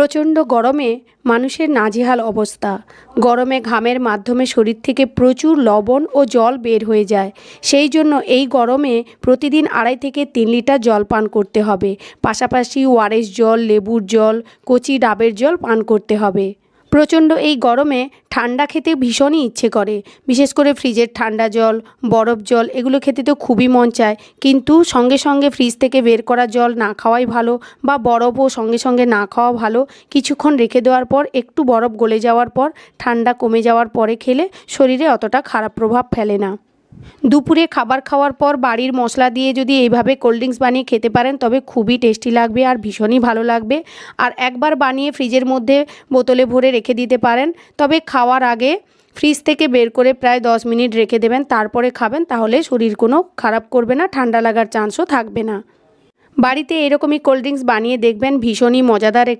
প্রচণ্ড গরমে মানুষের নাজেহাল অবস্থা। গরমে ঘামের মাধ্যমে শরীর থেকে প্রচুর লবণ ও জল বের হয়ে যায়। সেই জন্য এই গরমে প্রতিদিন 2.5 থেকে 3 লিটার জল পান করতে হবে। পাশাপাশি ওআরএস জল, লেবুর জল, কচি ডাবের জল পান করতে হবে। প্রচণ্ড এই গরমে ঠান্ডা খেতে ভীষণই ইচ্ছে করে, বিশেষ করে ফ্রিজের ঠান্ডা জল, বরফ জল এগুলো খেতে তো খুবই মন চায়, কিন্তু সঙ্গে সঙ্গে ফ্রিজ থেকে বের করা জল না খাওয়াই ভালো, বা বরফও সঙ্গে সঙ্গে না খাওয়া ভালো। কিছুক্ষণ রেখে দেওয়ার পর একটু বরফ গলে যাওয়ার পর ঠান্ডা কমে যাওয়ার পরে খেলে শরীরে অতটা খারাপ প্রভাব ফেলে না। দুপুরে খাবার খাওয়ার পর বাড়ির মশলা দিয়ে যদি এইভাবে কোল্ড ড্রিঙ্কস বানিয়ে খেতে পারেন তবে খুবই টেস্টি লাগবে আর ভীষণই ভালো লাগবে। আর একবার বানিয়ে ফ্রিজের মধ্যে বোতলে ভরে রেখে দিতে পারেন, তবে খাওয়ার আগে ফ্রিজ থেকে বের করে প্রায় 10 মিনিট রেখে দেবেন, তারপরে খাবেন, তাহলে শরীর কোনো খারাপ করবে না, ঠান্ডা লাগার চান্সও থাকবে না। বাড়িতে এরকমই কোল্ড ড্রিঙ্কস বানিয়ে দেখবেন, ভীষণই মজাদার একটি